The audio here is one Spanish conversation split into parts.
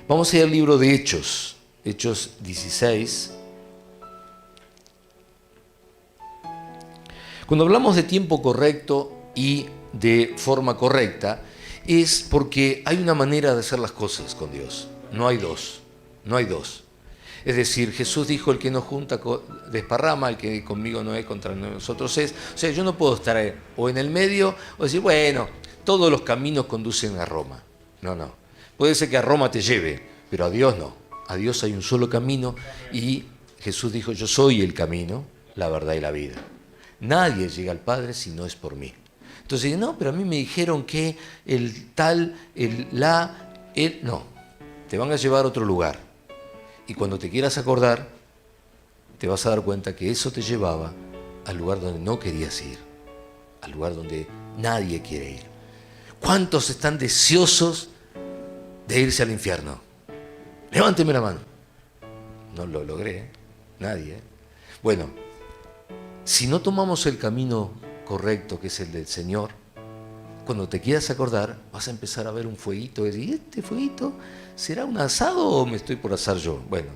Vamos a ir al libro de Hechos, Hechos 16. Cuando hablamos de tiempo correcto y de forma correcta, es porque hay una manera de hacer las cosas con Dios. No hay dos. No hay dos. Es decir, Jesús dijo, el que no junta desparrama, el que conmigo no es, contra nosotros es. O sea, yo no puedo estar o en el medio o decir, bueno, todos los caminos conducen a Roma. No, no. Puede ser que a Roma te lleve, pero a Dios no. A Dios hay un solo camino y Jesús dijo, yo soy el camino, la verdad y la vida. Nadie llega al Padre si no es por mí. Entonces, no, pero a mí me dijeron que el tal, el la, el... No, te van a llevar a otro lugar. Y cuando te quieras acordar, te vas a dar cuenta que eso te llevaba al lugar donde no querías ir, al lugar donde nadie quiere ir. ¿Cuántos están deseosos de irse al infierno? Levánteme la mano. No lo logré, nadie. Bueno, si no tomamos el camino correcto, que es el del Señor, cuando te quieras acordar, vas a empezar a ver un fueguito y decir, ¿este fueguito será un asado o me estoy por asar yo? Bueno,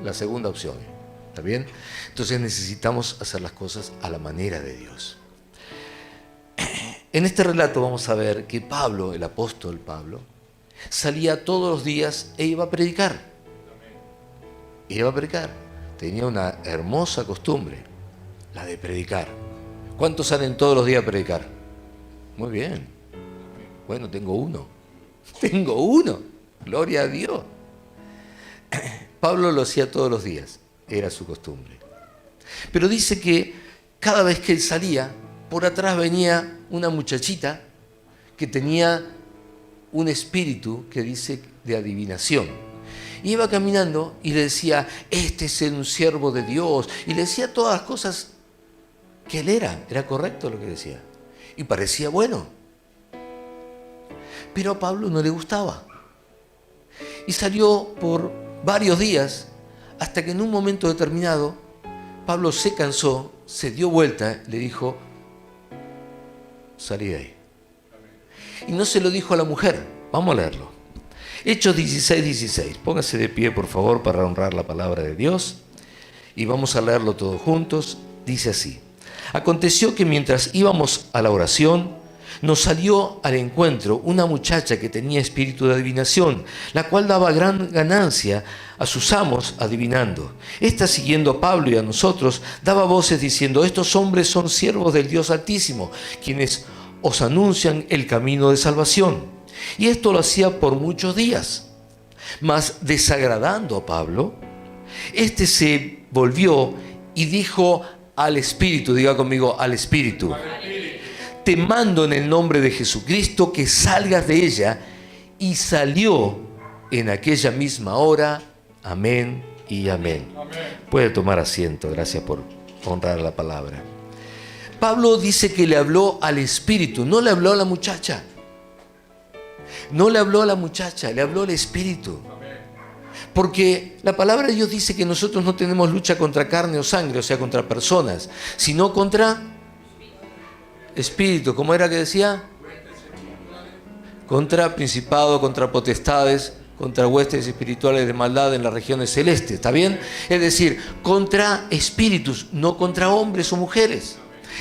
la segunda opción, ¿está bien? Entonces necesitamos hacer las cosas a la manera de Dios. En este relato vamos a ver que Pablo, el apóstol Pablo, salía todos los días e iba a predicar. Iba a predicar. Tenía una hermosa costumbre, la de predicar. ¿Cuántos salen todos los días a predicar? Muy bien. Bueno, tengo uno. Tengo uno. Gloria a Dios. Pablo lo hacía todos los días. Era su costumbre. Pero dice que cada vez que él salía, por atrás venía una muchachita que tenía un espíritu que dice de adivinación. Iba caminando y le decía, este es un siervo de Dios. Y le decía todas las cosas que él era. Era correcto lo que decía. Y parecía bueno. Pero a Pablo no le gustaba. Y salió por varios días hasta que en un momento determinado Pablo se cansó, se dio vuelta, le dijo, salí de ahí. Y no se lo dijo a la mujer. Vamos a leerlo. Hechos 16, 16. Póngase de pie, por favor, para honrar la palabra de Dios. Y vamos a leerlo todos juntos. Dice así. Aconteció que mientras íbamos a la oración, nos salió al encuentro una muchacha que tenía espíritu de adivinación, la cual daba gran ganancia a sus amos adivinando. Esta, siguiendo a Pablo y a nosotros, daba voces diciendo, estos hombres son siervos del Dios Altísimo, quienes os anuncian el camino de salvación. Y esto lo hacía por muchos días. Mas desagradando a Pablo, este se volvió y dijo al Espíritu, diga conmigo, al Espíritu, te mando en el nombre de Jesucristo que salgas de ella. Y salió en aquella misma hora. Amén y amén. Puede tomar asiento, gracias por honrar la palabra. Pablo dice que le habló al Espíritu, no le habló a la muchacha. No le habló a la muchacha, le habló al Espíritu. Porque la palabra de Dios dice que nosotros no tenemos lucha contra carne o sangre, o sea, contra personas, sino contra espíritu. ¿Cómo era que decía? Contra principados, contra potestades, contra huestes espirituales de maldad en las regiones celestes. ¿Está bien? Es decir, contra espíritus, no contra hombres o mujeres.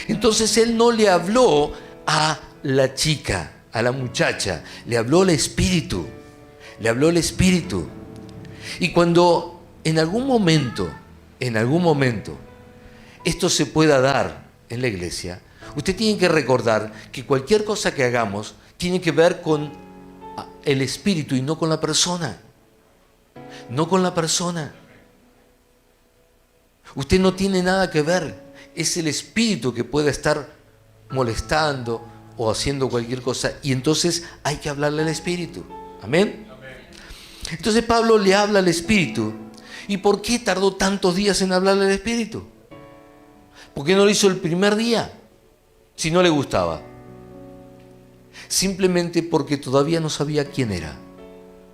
Entonces él no le habló a la chica, a la muchacha, le habló al Espíritu. Le habló al Espíritu. Y cuando en algún momento, esto se pueda dar en la iglesia, usted tiene que recordar que cualquier cosa que hagamos tiene que ver con el Espíritu y no con la persona. No con la persona. Usted no tiene nada que ver. Es el Espíritu que puede estar molestando o haciendo cualquier cosa. Y entonces hay que hablarle al Espíritu. Amén. Entonces Pablo le habla al Espíritu. ¿Y por qué tardó tantos días en hablarle al Espíritu? ¿Por qué no lo hizo el primer día? Si no le gustaba. Simplemente porque todavía no sabía quién era.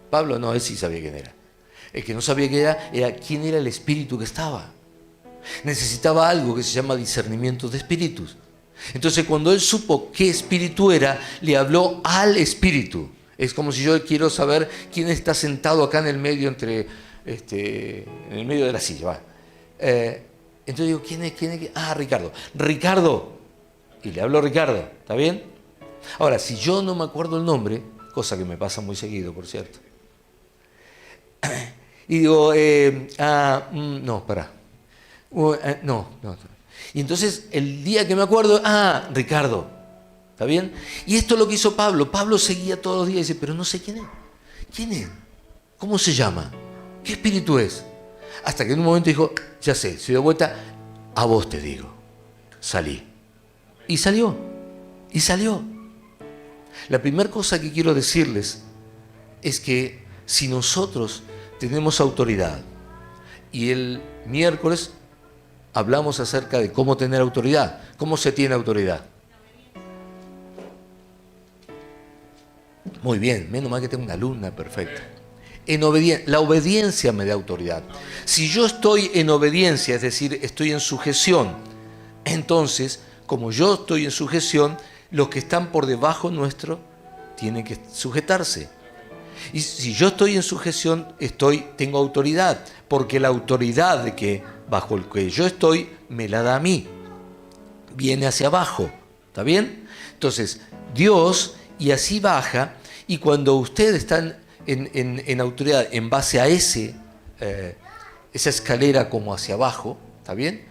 Pablo no, él sí sabía quién era. El que no sabía quién era quién era el Espíritu que estaba. Necesitaba algo que se llama discernimiento de espíritus. Entonces cuando él supo qué espíritu era, le habló al Espíritu. Es como si yo quiero saber quién está sentado acá en el medio, en el medio de la silla. Va. Entonces digo, ¿quién es? Ah, Ricardo. Ricardo. Y le hablo a Ricardo, ¿está bien? Ahora, si yo no me acuerdo el nombre, cosa que me pasa muy seguido, por cierto, y digo, no, pará. No. Y entonces, el día que me acuerdo, Ricardo, ¿está bien? Y esto es lo que hizo Pablo. Pablo seguía todos los días y dice, pero no sé quién es. ¿Quién es? ¿Cómo se llama? ¿Qué espíritu es? Hasta que en un momento dijo, ya sé, se dio vuelta, a vos te digo, salí. Y salió. La primera cosa que quiero decirles es que si nosotros tenemos autoridad, y el miércoles hablamos acerca de cómo tener autoridad, cómo se tiene autoridad. Muy bien, menos mal que tengo una alumna perfecta. La obediencia me da autoridad. Si yo estoy en obediencia, es decir, estoy en sujeción, entonces, como yo estoy en sujeción, los que están por debajo nuestro tienen que sujetarse. Y si yo estoy en sujeción, tengo autoridad, porque la autoridad de que bajo el que yo estoy me la da a mí. Viene hacia abajo, ¿está bien? Entonces, Dios, y así baja, y cuando ustedes están en autoridad en base a esa escalera como hacia abajo, ¿está bien?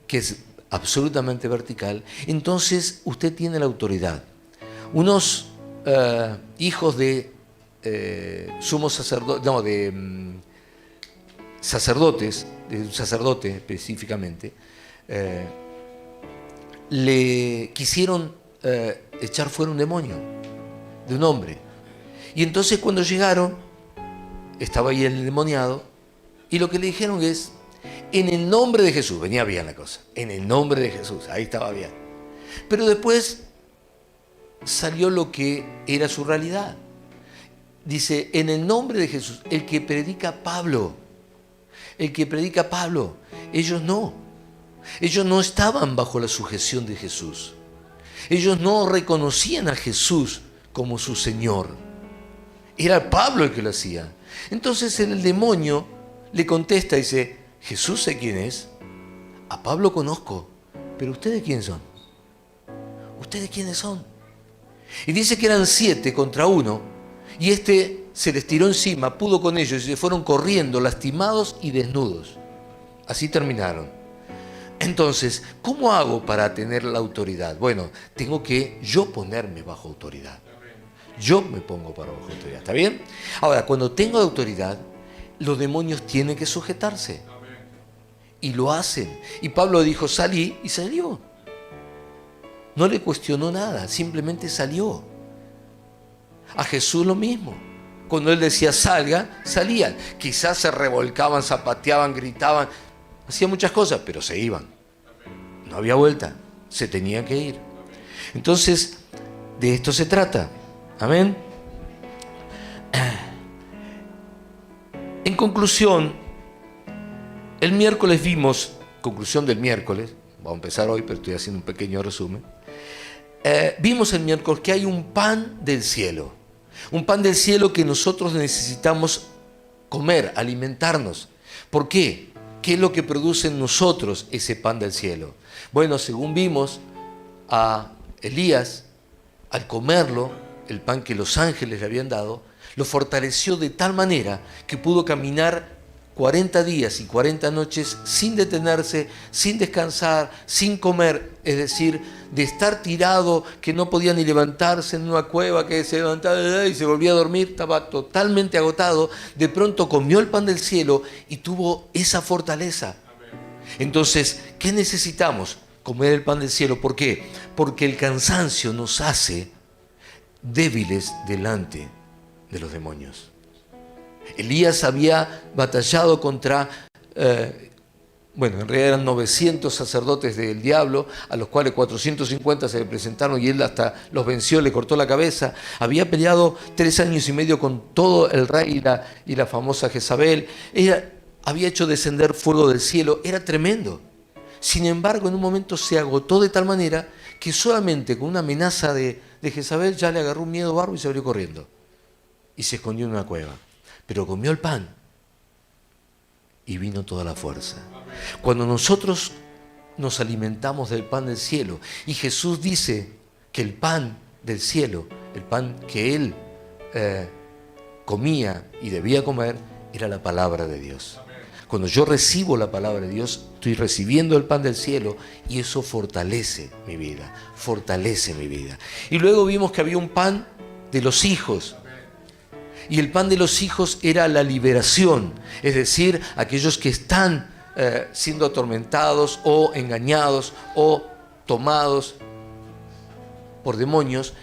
Que es absolutamente vertical, entonces usted tiene la autoridad. Unos hijos de sumos sacerdotes, no, de sacerdotes, de un sacerdote específicamente, le quisieron echar fuera un demonio de un hombre. Y entonces cuando llegaron, estaba ahí el endemoniado, y lo que le dijeron es, en el nombre de Jesús, venía bien la cosa, en el nombre de Jesús, ahí estaba bien. Pero después salió lo que era su realidad. Dice, en el nombre de Jesús, el que predica Pablo, ellos no estaban bajo la sujeción de Jesús. Ellos no reconocían a Jesús como su Señor. Era Pablo el que lo hacía. Entonces el demonio le contesta y dice, Jesús sé quién es, a Pablo conozco, pero ¿ustedes quiénes son? ¿Ustedes quiénes son? Y dice que eran 7 contra 1, y se les tiró encima, pudo con ellos, y se fueron corriendo, lastimados y desnudos. Así terminaron. Entonces, ¿cómo hago para tener la autoridad? Bueno, tengo que yo ponerme bajo autoridad. Yo me pongo bajo autoridad, ¿está bien? Ahora, cuando tengo autoridad, los demonios tienen que sujetarse. Y lo hacen. Y Pablo dijo, salí, y salió. No le cuestionó nada, simplemente salió. A Jesús lo mismo. Cuando él decía salga, salían. Quizás se revolcaban, zapateaban, gritaban, hacían muchas cosas, pero se iban. No había vuelta, se tenían que ir. Entonces, de esto se trata. Amén. En conclusión, el miércoles vimos, conclusión del miércoles, vamos a empezar hoy, pero estoy haciendo un pequeño resumen. Vimos el miércoles que hay un pan del cielo. Un pan del cielo que nosotros necesitamos comer, alimentarnos. ¿Por qué? ¿Qué es lo que produce en nosotros ese pan del cielo? Bueno, según vimos a Elías, al comerlo, el pan que los ángeles le habían dado, lo fortaleció de tal manera que pudo caminar 40 días y 40 noches sin detenerse, sin descansar, sin comer, es decir, de estar tirado, que no podía ni levantarse en una cueva, que se levantaba y se volvía a dormir, estaba totalmente agotado. De pronto comió el pan del cielo y tuvo esa fortaleza. Entonces, ¿qué necesitamos? Comer el pan del cielo. ¿Por qué? Porque el cansancio nos hace débiles delante de los demonios. Elías había batallado contra, en realidad eran 900 sacerdotes del diablo, a los cuales 450 se le presentaron y él hasta los venció, le cortó la cabeza. Había peleado 3 años y medio con todo el rey y la famosa Jezabel. Había hecho descender fuego del cielo, era tremendo. Sin embargo, en un momento se agotó de tal manera que solamente con una amenaza de Jezabel ya le agarró un miedo bárbaro y se abrió corriendo. y se escondió en una cueva. Pero comió el pan y vino toda la fuerza. Cuando nosotros nos alimentamos del pan del cielo, y Jesús dice que el pan del cielo, el pan que Él comía y debía comer, era la palabra de Dios. Cuando yo recibo la palabra de Dios, estoy recibiendo el pan del cielo y eso fortalece mi vida, fortalece mi vida. Y luego vimos que había un pan de los hijos. Y el pan de los hijos era la liberación, es decir, aquellos que están siendo atormentados o engañados o tomados por demonios.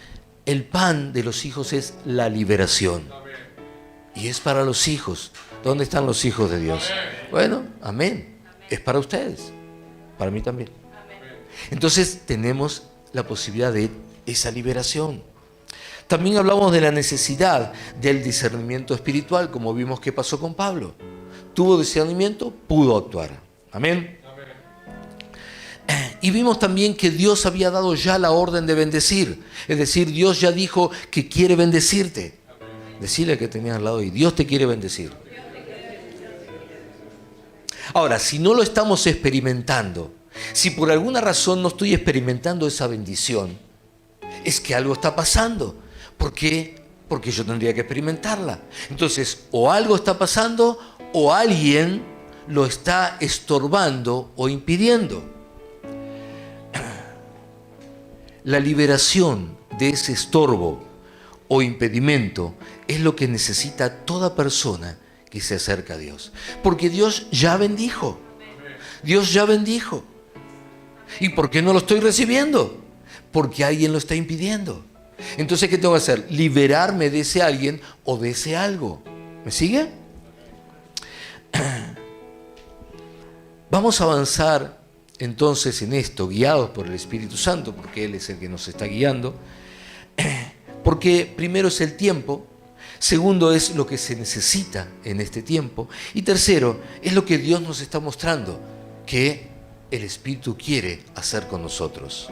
El pan de los hijos es la liberación. Y es para los hijos. ¿Dónde están los hijos de Dios? Bueno, amén. Es para ustedes, para mí también. Entonces tenemos la posibilidad de esa liberación. También hablamos de la necesidad del discernimiento espiritual, como vimos que pasó con Pablo. Tuvo discernimiento, pudo actuar. Amén. Y vimos también que Dios había dado ya la orden de bendecir. Es decir, Dios ya dijo que quiere bendecirte. Decirle que tenías al lado y Dios te quiere bendecir. Ahora, si no lo estamos experimentando, si por alguna razón no estoy experimentando esa bendición, es que algo está pasando. ¿Por qué? Porque yo tendría que experimentarla. Entonces, o algo está pasando o alguien lo está estorbando o impidiendo. La liberación de ese estorbo o impedimento es lo que necesita toda persona que se acerca a Dios. Porque Dios ya bendijo. Dios ya bendijo. ¿Y por qué no lo estoy recibiendo? Porque alguien lo está impidiendo. Entonces, ¿qué tengo que hacer? Liberarme de ese alguien o de ese algo. ¿Me sigue? Vamos a avanzar entonces en esto, guiados por el Espíritu Santo, porque Él es el que nos está guiando. Porque primero es el tiempo, segundo es lo que se necesita en este tiempo, y tercero es lo que Dios nos está mostrando, que el Espíritu quiere hacer con nosotros.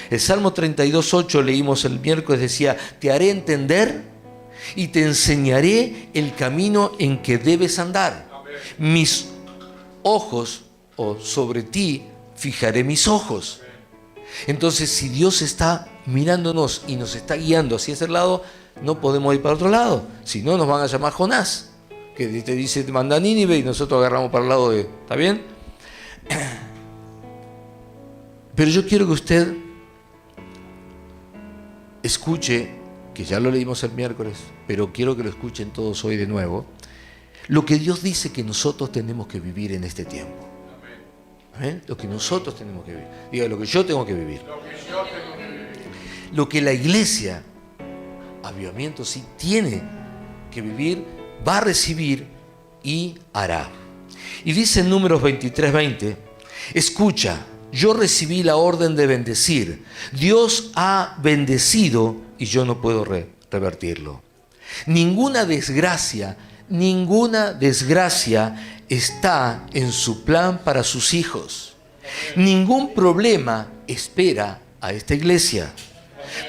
El Salmo 32:8 leímos el miércoles, decía: te haré entender y te enseñaré el camino en que debes andar. Mis ojos, o sobre ti fijaré mis ojos. Entonces, si Dios está mirándonos y nos está guiando hacia ese lado, no podemos ir para otro lado. Si no, nos van a llamar Jonás, que te dice, te manda a Nínive, y nosotros agarramos para el lado de... ¿Está bien? Pero yo quiero que usted escuche, que ya lo leímos el miércoles, pero quiero que lo escuchen todos hoy de nuevo, lo que Dios dice que nosotros tenemos que vivir en este tiempo. ¿Amén? Lo que nosotros tenemos que vivir. Diga, lo que yo tengo que vivir. Lo que la iglesia, Avivamiento, sí tiene que vivir, va a recibir y hará. Y dice en Números 23:20, escucha, yo recibí la orden de bendecir. Dios ha bendecido y yo no puedo revertirlo. Ninguna desgracia está en su plan para sus hijos. Ningún problema espera a esta iglesia,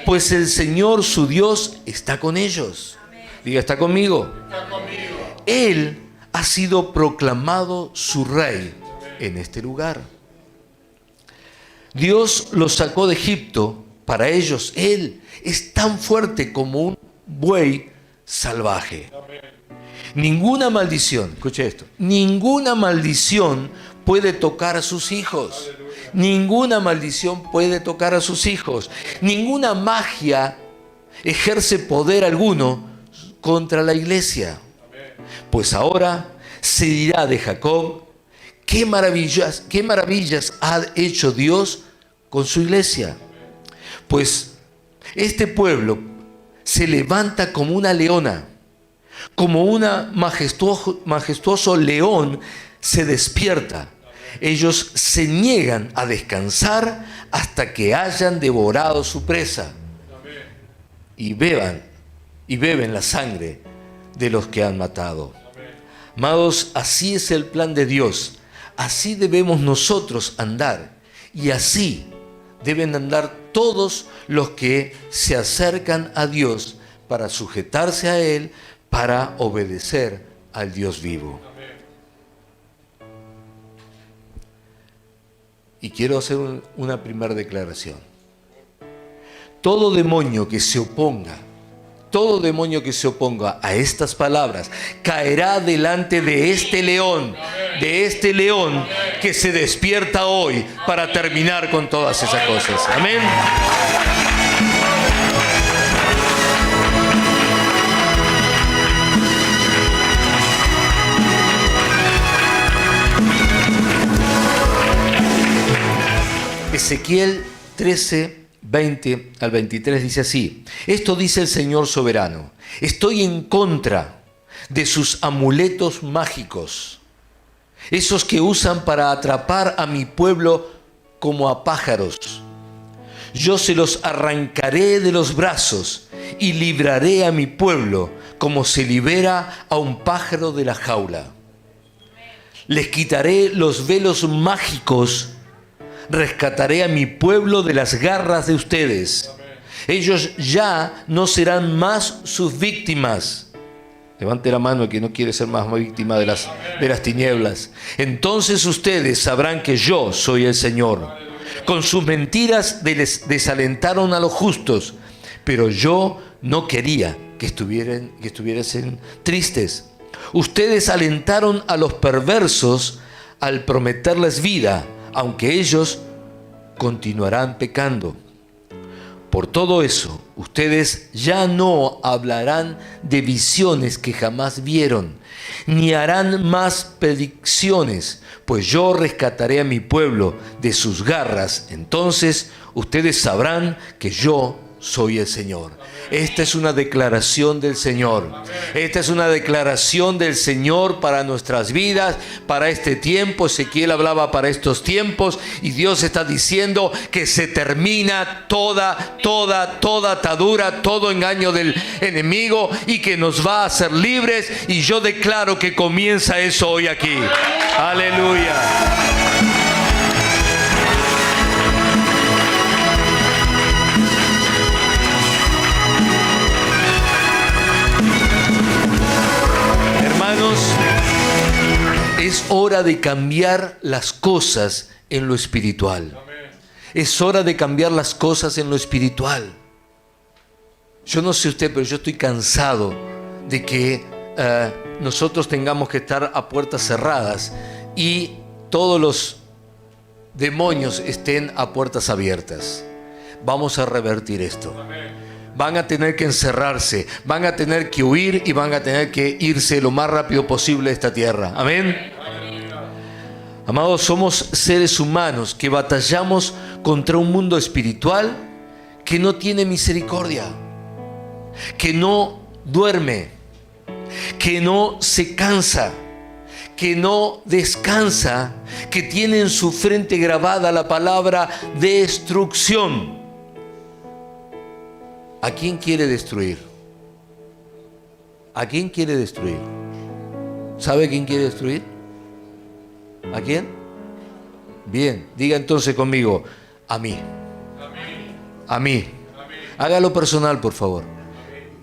pues el Señor su Dios está con ellos. Diga, ¿está conmigo? Está conmigo. Él ha sido proclamado su rey en este lugar. Dios los sacó de Egipto. Para ellos Él es tan fuerte como un buey salvaje. Ninguna maldición, escuche esto, ninguna maldición puede tocar a sus hijos. Ninguna maldición puede tocar a sus hijos. Ninguna magia ejerce poder alguno contra la iglesia. Pues ahora se dirá de Jacob, qué maravillas ha hecho Dios con su iglesia. Pues este pueblo se levanta como una leona, como un majestuoso león se despierta. Ellos se niegan a descansar hasta que hayan devorado su presa y beben la sangre de los que han matado. Amados, así es el plan de Dios. Así debemos nosotros andar, y así deben andar todos los que se acercan a Dios para sujetarse a Él, para obedecer al Dios vivo. Y quiero hacer una primera declaración. Todo demonio que se oponga a estas palabras, caerá delante de este león que se despierta hoy para terminar con todas esas cosas. Amén. Ezequiel 13, 20 al 23 dice así: esto dice el Señor soberano, estoy en contra de sus amuletos mágicos, esos que usan para atrapar a mi pueblo como a pájaros. Yo se los arrancaré de los brazos y libraré a mi pueblo como se libera a un pájaro de la jaula. Les quitaré los velos mágicos, rescataré a mi pueblo de las garras de ustedes. Ellos ya no serán más sus víctimas. Levante la mano el que no quiere ser más víctima de las tinieblas. Entonces ustedes sabrán que yo soy el Señor. Con sus mentiras desalentaron a los justos, pero yo no quería que estuviesen tristes. Ustedes alentaron a los perversos al prometerles vida, aunque ellos continuarán pecando. Por todo eso, ustedes ya no hablarán de visiones que jamás vieron, ni harán más predicciones, pues yo rescataré a mi pueblo de sus garras. Entonces ustedes sabrán que yo soy el Señor. Esta es una declaración del Señor. Esta es una declaración del Señor para nuestras vidas, para este tiempo. Ezequiel hablaba para estos tiempos y Dios está diciendo que se termina toda atadura, todo engaño del enemigo y que nos va a hacer libres. Y yo declaro que comienza eso hoy aquí. Aleluya. Es hora de cambiar las cosas en lo espiritual. Es hora de cambiar las cosas en lo espiritual. Yo no sé usted, pero yo estoy cansado de que nosotros tengamos que estar a puertas cerradas y todos los demonios estén a puertas abiertas. Vamos a revertir esto. Van a tener que encerrarse, van a tener que huir y van a tener que irse lo más rápido posible de esta tierra. Amén. Amados, somos seres humanos que batallamos contra un mundo espiritual que no tiene misericordia, que no duerme, que no se cansa, que no descansa, que tiene en su frente grabada la palabra destrucción. ¿A quién quiere destruir? ¿A quién quiere destruir? ¿Sabe quién quiere destruir? ¿A quién? Bien, diga entonces conmigo, a mí. A mí. Hágalo personal, por favor.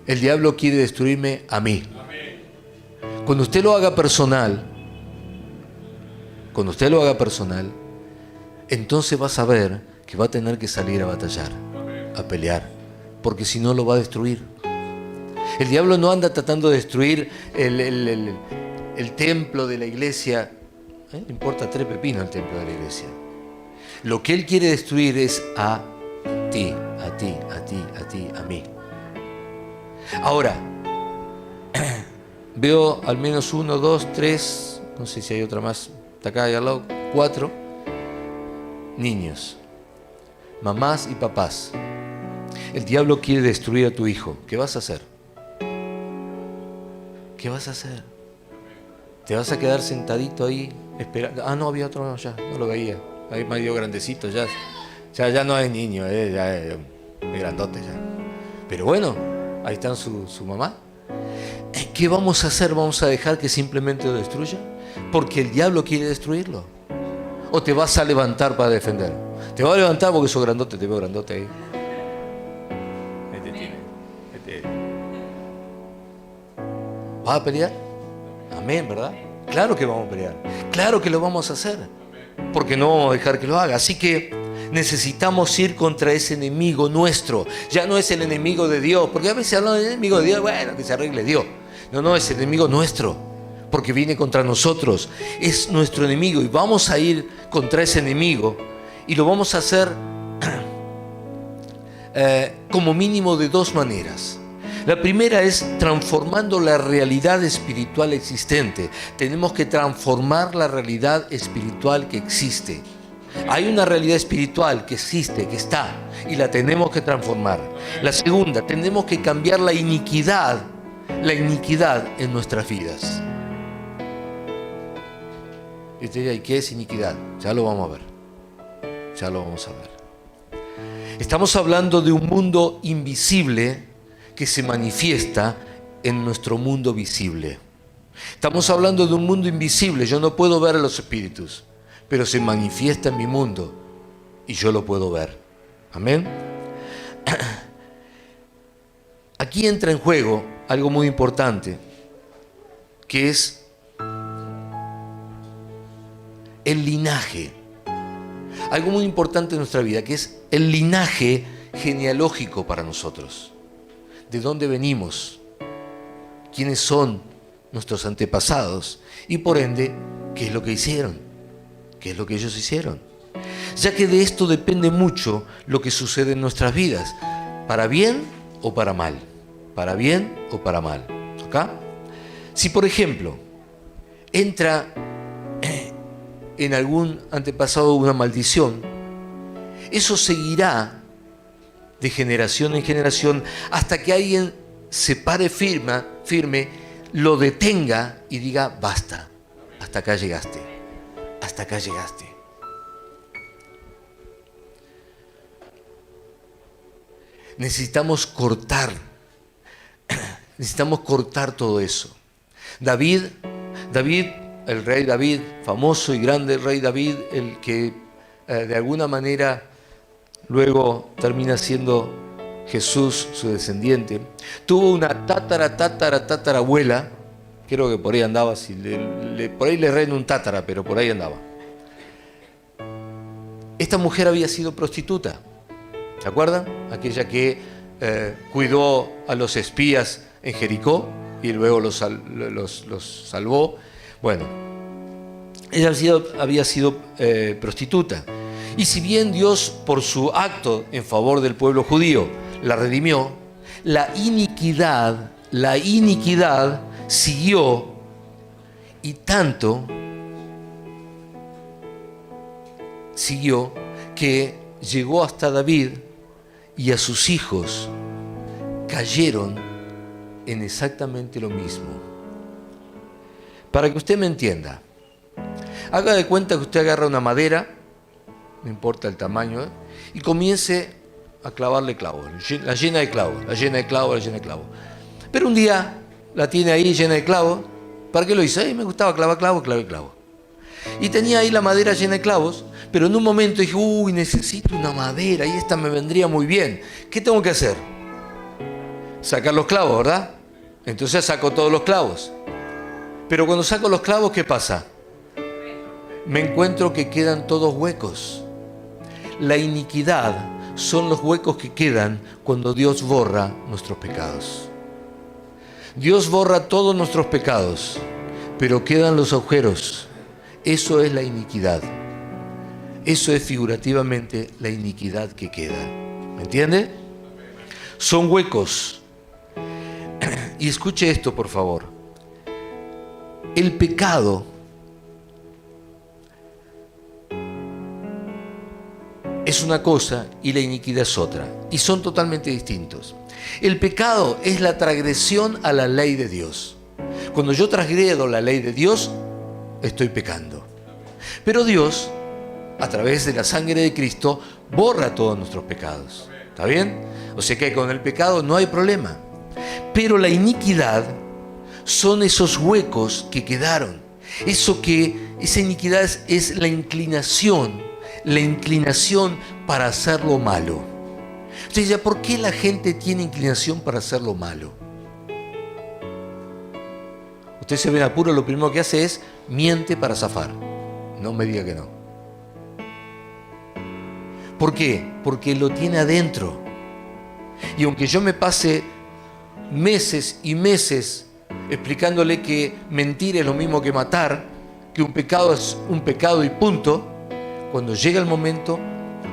El diablo quiere destruirme a mí. Cuando usted lo haga personal, entonces va a saber que va a tener que salir a batallar, a pelear, porque si no lo va a destruir. El diablo no anda tratando de destruir el templo de la iglesia. Le importa tres pepinos el templo de la iglesia. Lo que él quiere destruir es a ti, a mí. Ahora, veo al menos 1, 2, 3, no sé si hay otra más, está acá y al lado, 4 niños, mamás y papás. El diablo quiere destruir a tu hijo. ¿Qué vas a hacer? ¿Qué vas a hacer? ¿Te vas a quedar sentadito ahí esperando? Ah, no, había otro, ya, no lo veía. Ahí medio grandecito, ya no es niño, ya es grandote ya. Pero bueno, ahí está su mamá. ¿Qué vamos a hacer? ¿Vamos a dejar que simplemente lo destruya? Porque el diablo quiere destruirlo. ¿O te vas a levantar para defender? Te vas a levantar porque sos grandote, te veo grandote ahí. ¿Va a pelear? Amén, ¿verdad? Claro que vamos a pelear. Claro que lo vamos a hacer. Porque no vamos a dejar que lo haga. Así que necesitamos ir contra ese enemigo nuestro. Ya no es el enemigo de Dios. Porque a veces hablan del enemigo de Dios. Bueno, que se arregle Dios. No, es el enemigo nuestro. Porque viene contra nosotros. Es nuestro enemigo. Y vamos a ir contra ese enemigo. Y lo vamos a hacer como mínimo de dos maneras. La primera es transformando la realidad espiritual existente. Tenemos que transformar la realidad espiritual que existe. Hay una realidad espiritual que existe, que está, y la tenemos que transformar. La segunda, tenemos que cambiar la iniquidad en nuestras vidas. Y usted dirá, ¿y qué es iniquidad? Ya lo vamos a ver. Ya lo vamos a ver. Estamos hablando de un mundo invisible que se manifiesta en nuestro mundo visible. Estamos hablando de un mundo invisible. Yo no puedo ver a los espíritus, pero se manifiesta en mi mundo y yo lo puedo ver. Amén. Aquí entra en juego algo muy importante, que es el linaje. Algo muy importante en nuestra vida, que es el linaje genealógico para nosotros. ¿De dónde venimos? ¿Quiénes son nuestros antepasados? Y por ende, ¿qué es lo que hicieron? ¿Qué es lo que ellos hicieron? Ya que de esto depende mucho lo que sucede en nuestras vidas, para bien o para mal. Para bien o para mal. ¿Ok? Si, por ejemplo, entra en algún antepasado una maldición, eso seguirá de generación en generación hasta que alguien se pare firme, lo detenga y diga, basta, hasta acá llegaste, hasta acá llegaste. Necesitamos cortar todo eso. David, el rey David, famoso y grande rey David, el que de alguna manera luego termina siendo Jesús su descendiente, tuvo una tatarabuela, creo que por ahí andaba, por ahí le erré un tátara, pero por ahí andaba. Esta mujer había sido prostituta, ¿se acuerdan? Aquella que cuidó a los espías en Jericó y luego los salvó. Bueno, ella había sido prostituta. Y si bien Dios, por su acto en favor del pueblo judío, la redimió, la iniquidad siguió, y tanto siguió que llegó hasta David, y a sus hijos cayeron en exactamente lo mismo. Para que usted me entienda, haga de cuenta que usted agarra una madera, no importa el tamaño, y comience a clavarle clavos, la llena de clavos. Pero un día la tiene ahí llena de clavos. ¿Para qué lo hizo? Me gustaba clavar clavos, clavé clavos. Y tenía ahí la madera llena de clavos, pero en un momento dije, necesito una madera y esta me vendría muy bien. ¿Qué tengo que hacer? Sacar los clavos, ¿verdad? Entonces saco todos los clavos. Pero cuando saco los clavos, ¿qué pasa? Me encuentro que quedan todos huecos. La iniquidad son los huecos que quedan cuando Dios borra nuestros pecados. Dios borra todos nuestros pecados, pero quedan los agujeros. Eso es la iniquidad. Eso es figurativamente la iniquidad que queda. ¿Me entiende? Son huecos. Y escuche esto, por favor. El pecado es una cosa y la iniquidad es otra. Y son totalmente distintos. El pecado es la transgresión a la ley de Dios. Cuando yo transgredo la ley de Dios, estoy pecando. Pero Dios, a través de la sangre de Cristo, borra todos nuestros pecados. ¿Está bien? O sea que con el pecado no hay problema. Pero la iniquidad son esos huecos que quedaron. Esa iniquidad es la inclinación para hacer lo malo. Usted dice, ¿por qué la gente tiene inclinación para hacer lo malo? usted se ve en apuro, lo primero que hace es miente para zafar. No me diga que no. ¿Por qué? Porque lo tiene adentro. Y aunque yo me pase meses y meses explicándole que mentir es lo mismo que matar, que un pecado es un pecado y punto, cuando llega el momento,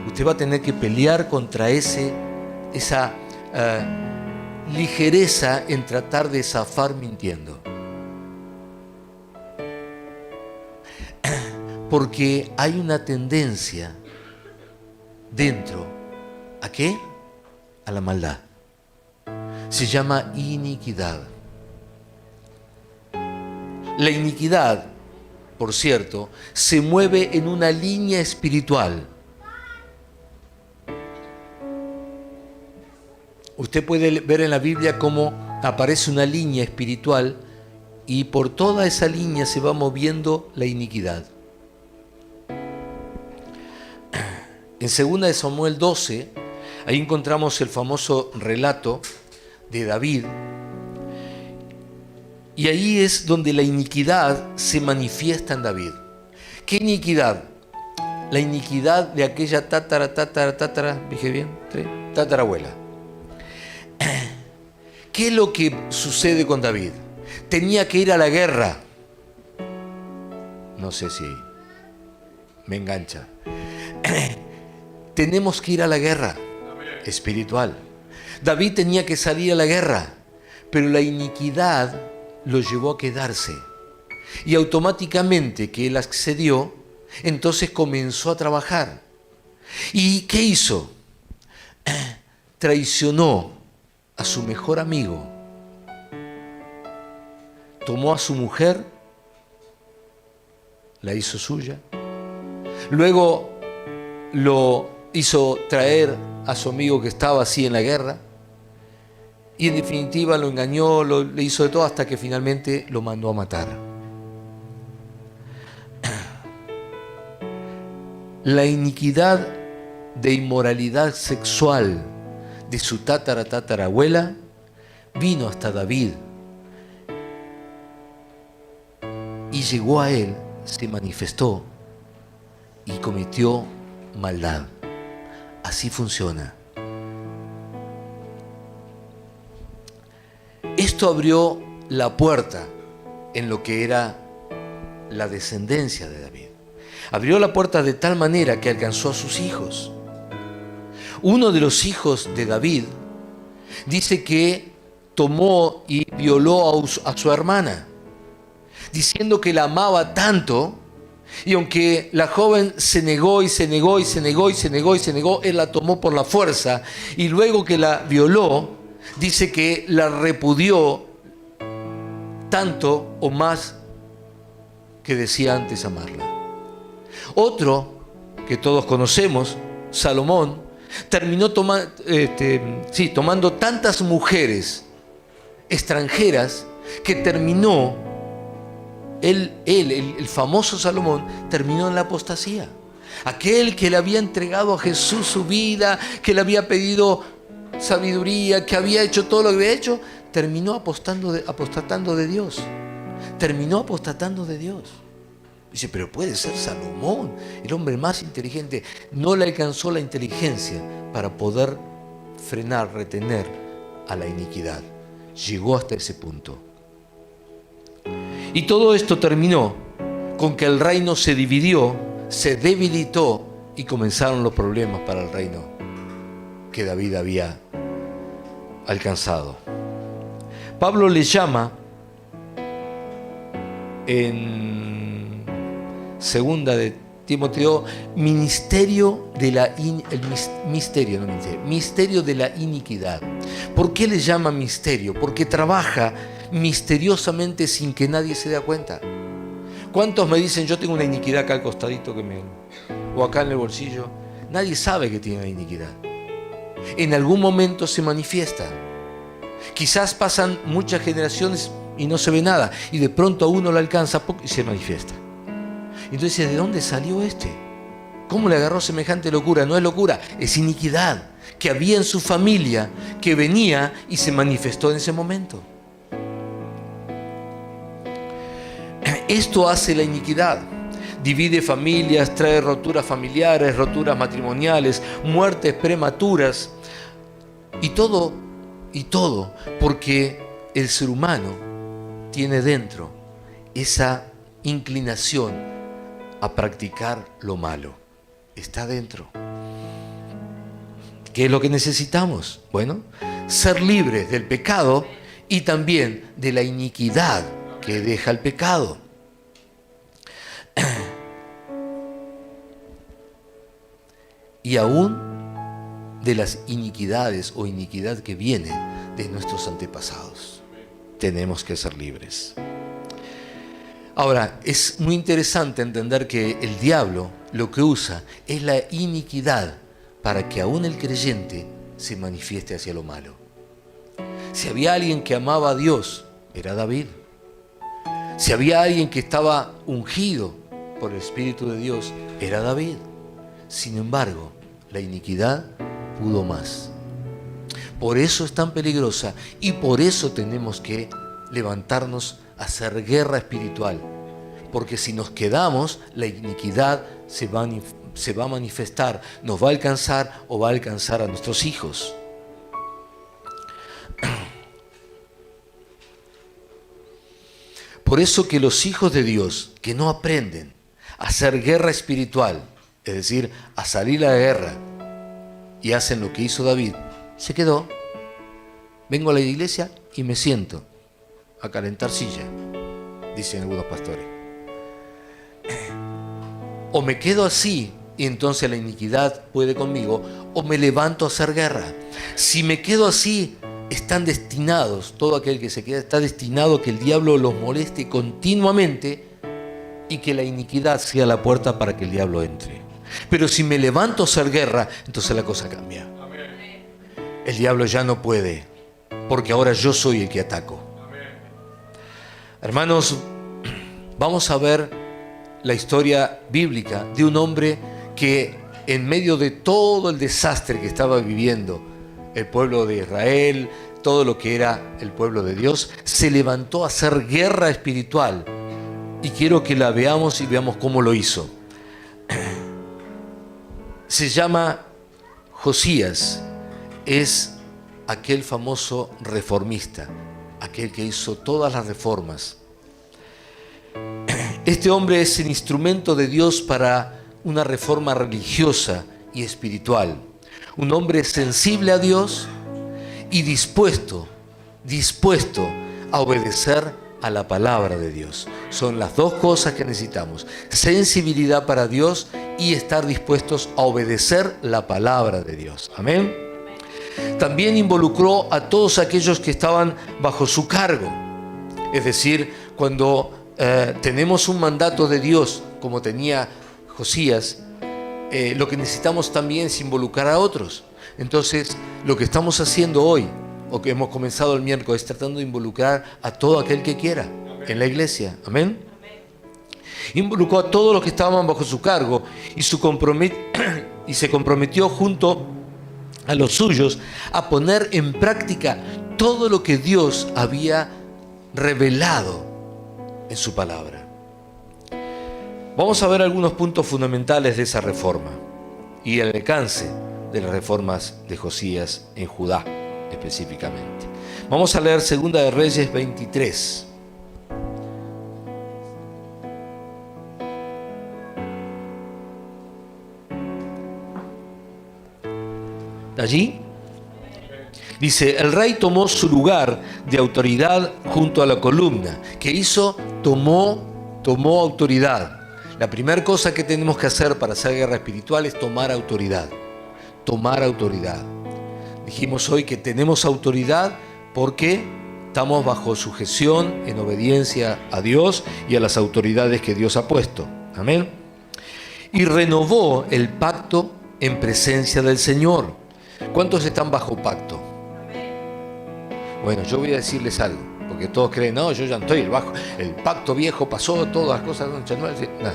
usted va a tener que pelear contra esa ligereza en tratar de zafar mintiendo. Porque hay una tendencia dentro, ¿a qué? A la maldad. Se llama iniquidad. La iniquidad, por cierto, se mueve en una línea espiritual. Usted puede ver en la Biblia cómo aparece una línea espiritual y por toda esa línea se va moviendo la iniquidad. En 2 de Samuel 12, ahí encontramos el famoso relato de David. Y ahí es donde la iniquidad se manifiesta en David. ¿Qué iniquidad? La iniquidad de aquella dije bien, tatarabuela. ¿Qué es lo que sucede con David? Tenía que ir a la guerra. No sé si me engancha. Tenemos que ir a la guerra espiritual. David tenía que salir a la guerra, pero la iniquidad lo llevó a quedarse. Y automáticamente que él accedió, entonces comenzó a trabajar. ¿Y qué hizo? Traicionó a su mejor amigo. Tomó a su mujer, la hizo suya. Luego lo hizo traer a su amigo que estaba así en la guerra. Y en definitiva lo engañó, le hizo de todo hasta que finalmente lo mandó a matar. La iniquidad de inmoralidad sexual de su tatarabuela vino hasta David y llegó a él, se manifestó y cometió maldad. Así funciona. Esto abrió la puerta en lo que era la descendencia de David. Abrió la puerta de tal manera que alcanzó a sus hijos. Uno de los hijos de David dice que tomó y violó a su hermana, diciendo que la amaba tanto, y aunque la joven se negó y se negó y se negó y se negó y se negó, él la tomó por la fuerza, y luego que la violó, dice que la repudió tanto o más que decía antes amarla. Otro que todos conocemos, Salomón, terminó tomando tantas mujeres extranjeras que terminó, el famoso Salomón, terminó en la apostasía. Aquel que le había entregado a Jesús su vida, que le había pedido sabiduría, que había hecho todo lo que había hecho, terminó apostatando de Dios. Terminó apostatando de Dios. Dice, pero puede ser Salomón, el hombre más inteligente. No le alcanzó la inteligencia para poder frenar, retener a la iniquidad. Llegó hasta ese punto. Y todo esto terminó con que el reino se dividió, se debilitó y comenzaron los problemas para el reino que David había alcanzado. Pablo le llama en segunda de Timoteo misterio de la misterio de la iniquidad. ¿Por qué le llama misterio? Porque trabaja misteriosamente sin que nadie se dé cuenta. ¿Cuántos me dicen yo tengo una iniquidad acá al costadito o acá en el bolsillo? Nadie sabe que tiene una iniquidad. En algún momento se manifiesta. Quizás pasan muchas generaciones y no se ve nada, y de pronto a uno lo alcanza y se manifiesta. Entonces, ¿de dónde salió este? ¿Cómo le agarró semejante locura? No es locura, es iniquidad que había en su familia, que venía y se manifestó en ese momento. Esto hace la iniquidad. Divide familias, trae roturas familiares, roturas matrimoniales, muertes prematuras. Y todo porque el ser humano tiene dentro esa inclinación a practicar lo malo. Está dentro. ¿Qué es lo que necesitamos? Bueno, ser libres del pecado y también de la iniquidad que deja el pecado. Y aún de las iniquidades o iniquidad que viene de nuestros antepasados. Tenemos que ser libres. Ahora, es muy interesante entender que el diablo lo que usa es la iniquidad para que aún el creyente se manifieste hacia lo malo. Si había alguien que amaba a Dios, era David. Si había alguien que estaba ungido por el Espíritu de Dios, era David. Sin embargo, la iniquidad pudo más. Por eso es tan peligrosa y por eso tenemos que levantarnos a hacer guerra espiritual. Porque si nos quedamos, la iniquidad se va a manifestar, nos va a alcanzar o va a alcanzar a nuestros hijos. Por eso que los hijos de Dios que no aprenden a hacer guerra espiritual, es decir, a salir a la guerra y hacen lo que hizo David, se quedó. Vengo a la iglesia y me siento a calentar silla, dicen algunos pastores. O me quedo así y entonces la iniquidad puede conmigo, o me levanto a hacer guerra. Si me quedo así, están destinados, todo aquel que se queda está destinado a que el diablo los moleste continuamente y que la iniquidad sea la puerta para que el diablo entre. Pero si me levanto a hacer guerra, entonces la cosa cambia. El diablo ya no puede, porque ahora yo soy el que ataco. Hermanos, vamos a ver la historia bíblica de un hombre que en medio de todo el desastre que estaba viviendo el pueblo de Israel, todo lo que era el pueblo de Dios, se levantó a hacer guerra espiritual. Y quiero que la veamos y veamos cómo lo hizo. Se llama Josías, es aquel famoso reformista, aquel que hizo todas las reformas. Este hombre es el instrumento de Dios para una reforma religiosa y espiritual. Un hombre sensible a Dios y dispuesto a obedecer a la palabra de Dios. Son las dos cosas que necesitamos: sensibilidad para Dios y estar dispuestos a obedecer la palabra de Dios. Amén. También involucró a todos aquellos que estaban bajo su cargo. Es decir, cuando tenemos un mandato de Dios, como tenía Josías, lo que necesitamos también es involucrar a otros. Entonces, lo que estamos haciendo hoy, o que hemos comenzado el miércoles, tratando de involucrar a todo aquel que quiera en la iglesia. Amén. Involucró a todos los que estaban bajo su cargo y se comprometió junto a los suyos a poner en práctica todo lo que Dios había revelado en su palabra. Vamos a ver algunos puntos fundamentales de esa reforma y el alcance de las reformas de Josías en Judá específicamente. Vamos a leer 2 de Reyes 23. Allí dice: el rey tomó su lugar de autoridad junto a la columna. ¿Qué hizo? Tomó autoridad. La primera cosa que tenemos que hacer para hacer guerra espiritual es tomar autoridad. Tomar autoridad. Dijimos hoy que tenemos autoridad porque estamos bajo sujeción, en obediencia a Dios y a las autoridades que Dios ha puesto. Amén. Y renovó el pacto en presencia del Señor. ¿Cuántos están bajo pacto? Bueno, yo voy a decirles algo, porque todos creen, no, yo ya no estoy bajo, el pacto viejo pasó, todas las cosas, nada.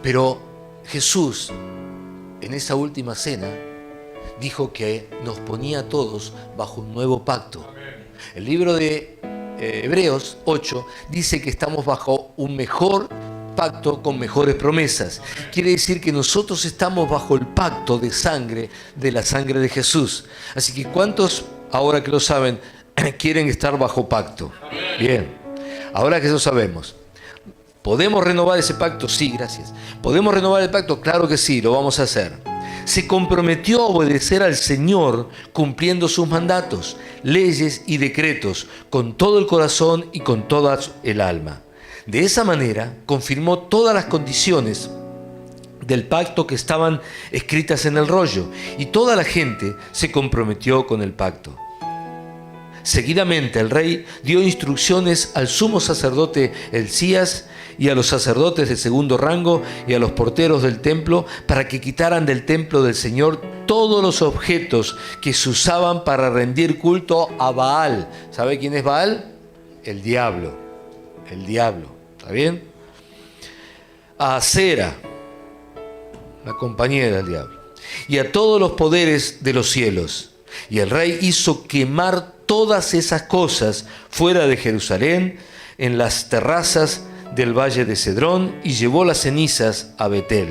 Pero Jesús, en esa última cena, dijo que nos ponía a todos bajo un nuevo pacto. El libro de Hebreos 8 dice que estamos bajo un mejor pacto con mejores promesas. Quiere decir que nosotros estamos bajo el pacto de sangre, de la sangre de Jesús. Así que ¿cuántos, ahora que lo saben, quieren estar bajo pacto? Bien, ahora que lo sabemos, ¿podemos renovar ese pacto? Sí, gracias. ¿Podemos renovar el pacto? Claro que sí, lo vamos a hacer. Se comprometió a obedecer al Señor cumpliendo sus mandatos, leyes y decretos con todo el corazón y con toda el alma. De esa manera confirmó todas las condiciones del pacto que estaban escritas en el rollo, y toda la gente se comprometió con el pacto. Seguidamente el rey dio instrucciones al sumo sacerdote Hilcías y a los sacerdotes de segundo rango y a los porteros del templo para que quitaran del templo del Señor todos los objetos que se usaban para rendir culto a Baal. ¿Sabe quién es Baal? El diablo. El diablo. ¿Está bien? A Acera, la compañera del diablo, y a todos los poderes de los cielos. Y el rey hizo quemar todas esas cosas fuera de Jerusalén, en las terrazas del valle de Cedrón, y llevó las cenizas a Betel.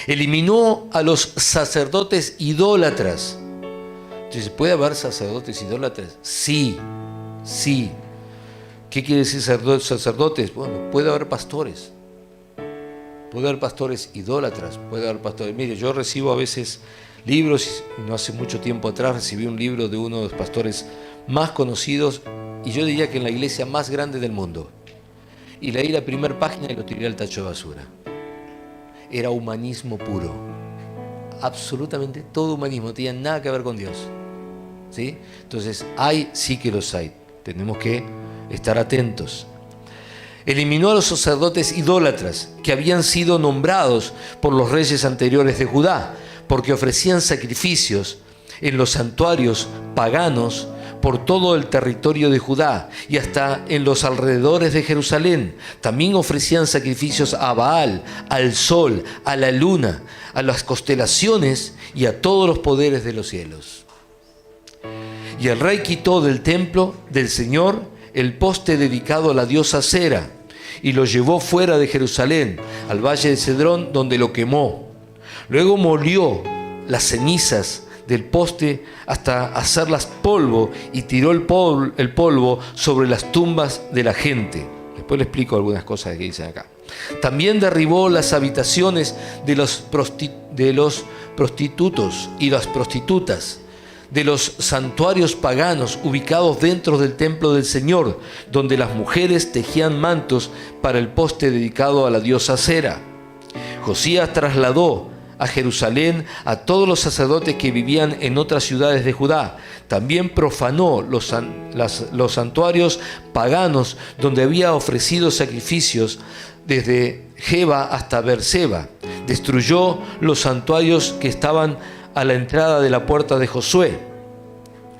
Eliminó a los sacerdotes idólatras. Entonces, ¿puede haber sacerdotes idólatras? Sí, sí. ¿Qué quiere decir sacerdotes? Bueno, puede haber pastores. Puede haber pastores idólatras, puede haber pastores. Mire, yo recibo a veces libros, no hace mucho tiempo atrás recibí un libro de uno de los pastores más conocidos, y yo diría que en la iglesia más grande del mundo. Y leí la primera página y lo tiré al tacho de basura. Era humanismo puro. Absolutamente todo humanismo, no tenía nada que ver con Dios. ¿Sí? Entonces, sí que los hay. Tenemos que estar atentos. Eliminó a los sacerdotes idólatras que habían sido nombrados por los reyes anteriores de Judá, porque ofrecían sacrificios en los santuarios paganos por todo el territorio de Judá y hasta en los alrededores de Jerusalén. También ofrecían sacrificios a Baal, al sol, a la luna, a las constelaciones y a todos los poderes de los cielos. Y el rey quitó del templo del Señor el poste dedicado a la diosa Acera y lo llevó fuera de Jerusalén, al valle de Cedrón, donde lo quemó. Luego molió las cenizas del poste hasta hacerlas polvo y tiró el polvo sobre las tumbas de la gente. Después le explico algunas cosas que dicen acá. También derribó las habitaciones de los prostitutos y las prostitutas, de los santuarios paganos ubicados dentro del templo del Señor, donde las mujeres tejían mantos para el poste dedicado a la diosa Acera. Josías trasladó a Jerusalén a todos los sacerdotes que vivían en otras ciudades de Judá. También profanó los santuarios paganos donde había ofrecido sacrificios desde Geba hasta Beerseba. Destruyó los santuarios que estaban a la entrada de la puerta de Josué,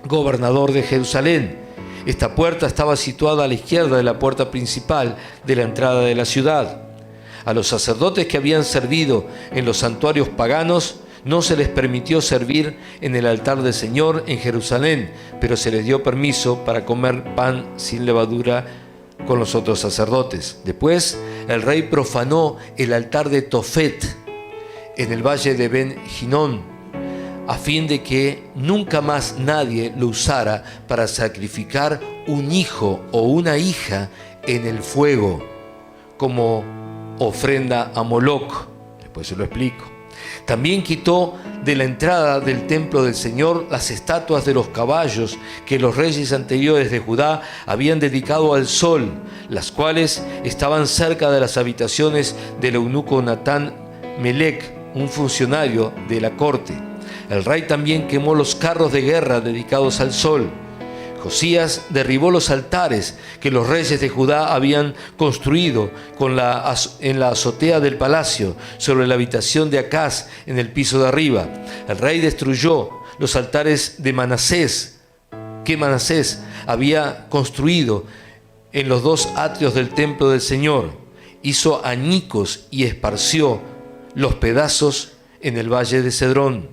gobernador de Jerusalén. Esta puerta estaba situada a la izquierda de la puerta principal de la entrada de la ciudad. A los sacerdotes que habían servido en los santuarios paganos no se les permitió servir en el altar del Señor en Jerusalén, pero se les dio permiso para comer pan sin levadura con los otros sacerdotes. Después, el rey profanó el altar de Tofet en el valle de Ben-Hinón, a fin de que nunca más nadie lo usara para sacrificar un hijo o una hija en el fuego como ofrenda a Moloc. Después se lo explico. También quitó de la entrada del templo del Señor las estatuas de los caballos que los reyes anteriores de Judá habían dedicado al sol, las cuales estaban cerca de las habitaciones del eunuco Natán Melec, un funcionario de la corte. El rey también quemó los carros de guerra dedicados al sol. Josías derribó los altares que los reyes de Judá habían construido en la azotea del palacio, sobre la habitación de Acaz en el piso de arriba. El rey destruyó los altares de Manasés, que Manasés había construido en los dos atrios del templo del Señor. Hizo añicos y esparció los pedazos en el valle de Cedrón.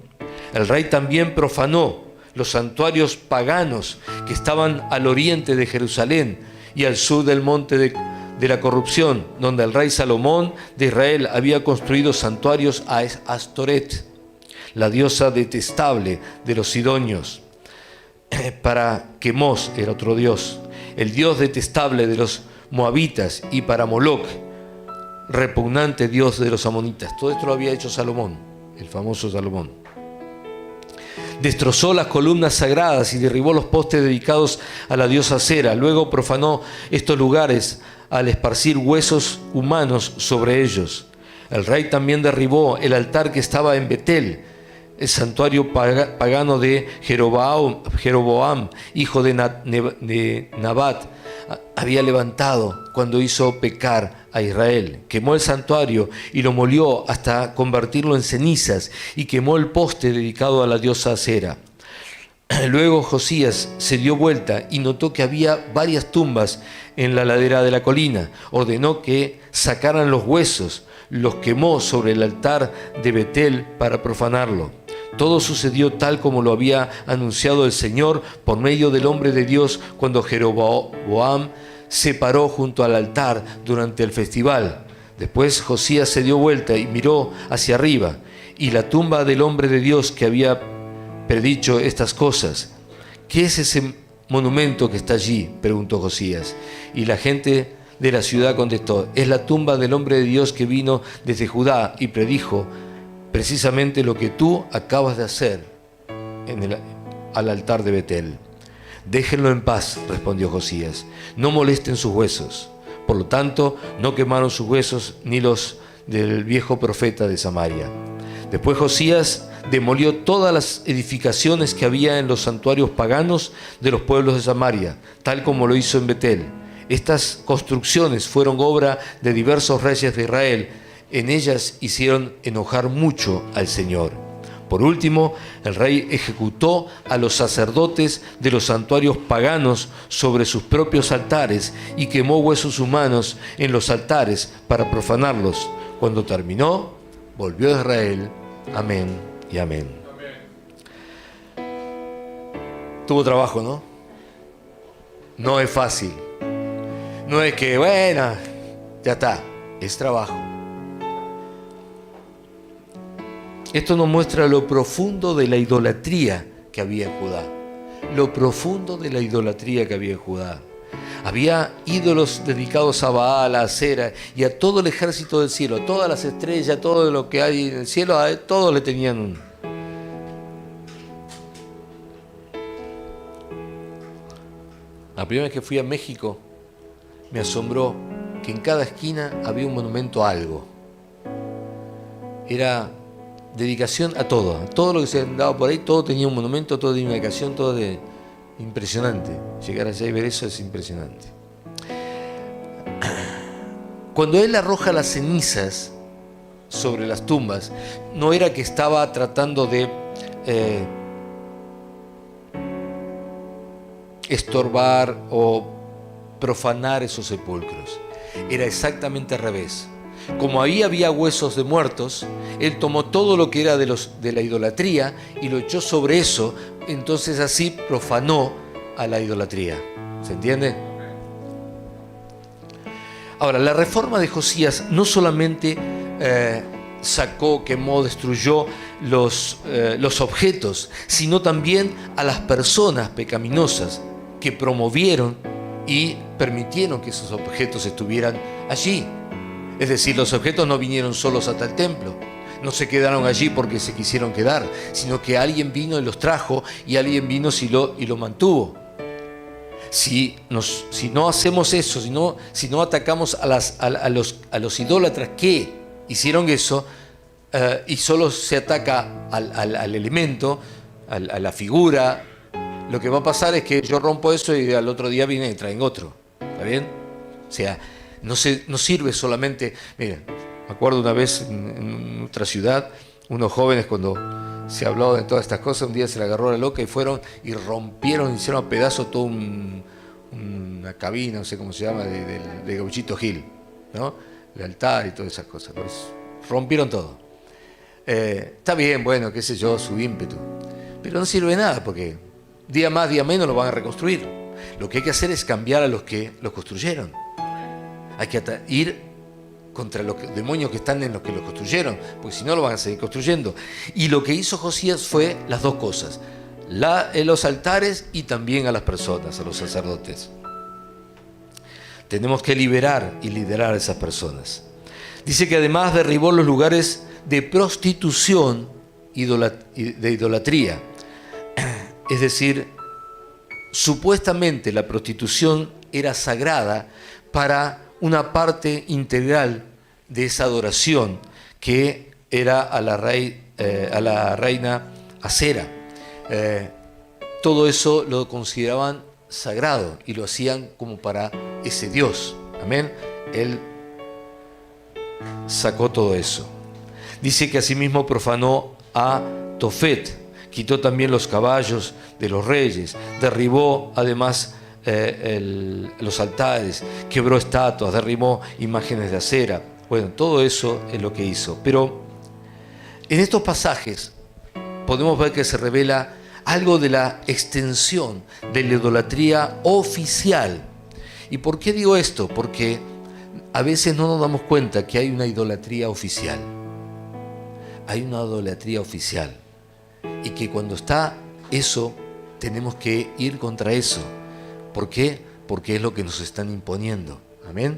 El rey también profanó los santuarios paganos que estaban al oriente de Jerusalén y al sur del monte de la corrupción, donde el rey Salomón de Israel había construido santuarios a Astoret, la diosa detestable de los sidonios, para Quemos, era otro dios, el dios detestable de los moabitas, y para Moloc, repugnante dios de los amonitas. Todo esto lo había hecho Salomón, el famoso Salomón. Destrozó las columnas sagradas y derribó los postes dedicados a la diosa Cera. Luego profanó estos lugares al esparcir huesos humanos sobre ellos. El rey también derribó el altar que estaba en Betel, el santuario pagano de Jeroboam, hijo de Nabat, había levantado cuando hizo pecar a Israel. Quemó el santuario y lo molió hasta convertirlo en cenizas, y quemó el poste dedicado a la diosa Acera. Luego Josías se dio vuelta y notó que había varias tumbas en la ladera de la colina. Ordenó que sacaran los huesos, los quemó sobre el altar de Betel para profanarlo. Todo sucedió tal como lo había anunciado el Señor por medio del hombre de Dios cuando Jeroboam se paró junto al altar durante el festival. Después Josías se dio vuelta y miró hacia arriba, y la tumba del hombre de Dios que había predicho estas cosas. ¿Qué es ese monumento que está allí?, preguntó Josías. Y la gente de la ciudad contestó: es la tumba del hombre de Dios que vino desde Judá y predijo precisamente lo que tú acabas de hacer al altar de Betel. Déjenlo en paz, respondió Josías, no molesten sus huesos. Por lo tanto, no quemaron sus huesos ni los del viejo profeta de Samaria. Después Josías demolió todas las edificaciones que había en los santuarios paganos de los pueblos de Samaria, tal como lo hizo en Betel. Estas construcciones fueron obra de diversos reyes de Israel. En ellas hicieron enojar mucho al Señor. Por último, el rey ejecutó a los sacerdotes de los santuarios paganos sobre sus propios altares y quemó huesos humanos en los altares para profanarlos. Cuando terminó, volvió a Israel. Amén y amén. Tuvo trabajo, ¿no? No es fácil. No es que, bueno, ya está. Es trabajo. Esto nos muestra lo profundo de la idolatría que había en Judá. Lo profundo de la idolatría que había en Judá. Había ídolos dedicados a Baal, a Acera y a todo el ejército del cielo, a todas las estrellas, todo lo que hay en el cielo, a todos le tenían un... La primera vez que fui a México me asombró que en cada esquina había un monumento a algo. Era dedicación a todo lo que se andaba por ahí, todo tenía un monumento, todo tenía una dedicación, todo de... Impresionante. Llegar allá y ver eso es impresionante. Cuando él arroja las cenizas sobre las tumbas, no era que estaba tratando de estorbar o profanar esos sepulcros. Era exactamente al revés. Como ahí había huesos de muertos, él tomó todo lo que era de la idolatría y lo echó sobre eso. Entonces así profanó a la idolatría. ¿Se entiende? Ahora, la reforma de Josías no solamente sacó, quemó, destruyó los objetos, sino también a las personas pecaminosas que promovieron y permitieron que esos objetos estuvieran allí. Es decir, los objetos no vinieron solos hasta el templo. No se quedaron allí porque se quisieron quedar, sino que alguien vino y los trajo, y alguien vino y lo mantuvo. Si no hacemos eso, si no atacamos a los idólatras que hicieron eso, y solo se ataca al elemento, a la figura, lo que va a pasar es que yo rompo eso y al otro día vienen y traen otro. ¿Está bien? O sea, no sirve solamente... Miren, me acuerdo una vez en otra ciudad, unos jóvenes, cuando se habló de todas estas cosas, un día se le agarró la loca y fueron y rompieron, hicieron a pedazos toda una cabina, no sé cómo se llama, de Gauchito Gil, ¿no? El altar y todas esas cosas. Pues, rompieron todo. Está bien, bueno, qué sé yo, su ímpetu. Pero no sirve de nada porque día más, día menos lo van a reconstruir. Lo que hay que hacer es cambiar a los que los construyeron. Hay que ir contra los demonios que están en los que los construyeron, porque si no lo van a seguir construyendo. Y lo que hizo Josías fue las dos cosas: los altares y también a las personas, a los sacerdotes. Tenemos que liberar y liderar a esas personas. Dice que además derribó los lugares de prostitución de idolatría. Es decir, supuestamente la prostitución era sagrada para una parte integral de esa adoración que era a la reina Acera. Todo eso lo consideraban sagrado y lo hacían como para ese Dios. Amén. Él sacó todo eso. Dice que asimismo profanó a Tofet, quitó también los caballos de los reyes, derribó además los altares, quebró estatuas, derribó imágenes de acera. Bueno, todo eso es lo que hizo. Pero en estos pasajes podemos ver que se revela algo de la extensión de la idolatría oficial. ¿Y por qué digo esto? Porque a veces no nos damos cuenta que hay una idolatría oficial. Hay una idolatría oficial. Y que cuando está eso, tenemos que ir contra eso. ¿Por qué? Porque es lo que nos están imponiendo. Amén.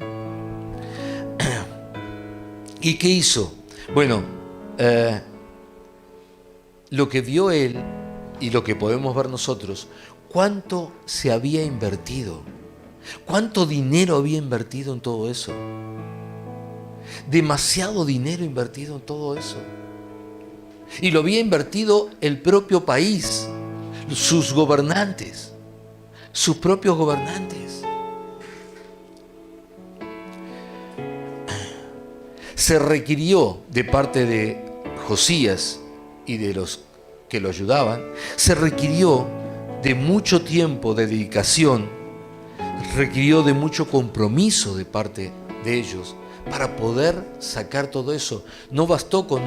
¿Y qué hizo? Bueno, lo que vio él y lo que podemos ver nosotros, cuánto se había invertido, cuánto dinero había invertido en todo eso. Demasiado dinero invertido en todo eso. Y lo había invertido el propio país, sus gobernantes, sus propios gobernantes. Se requirió de parte de Josías y de los que lo ayudaban, se requirió de mucho tiempo de dedicación, requirió de mucho compromiso de parte de ellos para poder sacar todo eso. No bastó con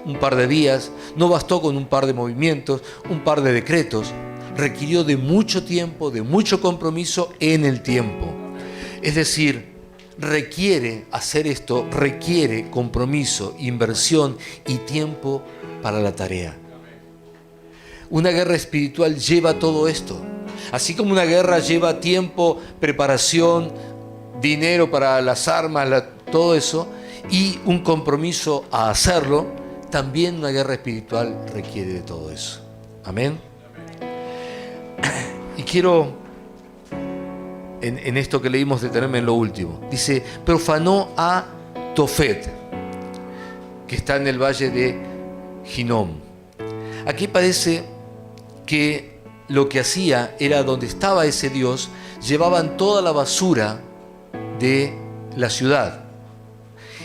un par de días, no bastó con un par de movimientos, un par de decretos, requirió de mucho tiempo, de mucho compromiso en el tiempo. Es decir, requiere hacer esto, requiere compromiso, inversión y tiempo para la tarea. Una guerra espiritual lleva todo esto. Así como una guerra lleva tiempo, preparación, dinero para las armas, todo eso, y un compromiso a hacerlo, también una guerra espiritual requiere de todo eso. Amén. Y quiero, en esto que leímos, detenerme en lo último. Dice, profanó a Tofet, que está en el valle de Hinnom. Aquí parece que lo que hacía era, donde estaba ese Dios, llevaban toda la basura de la ciudad.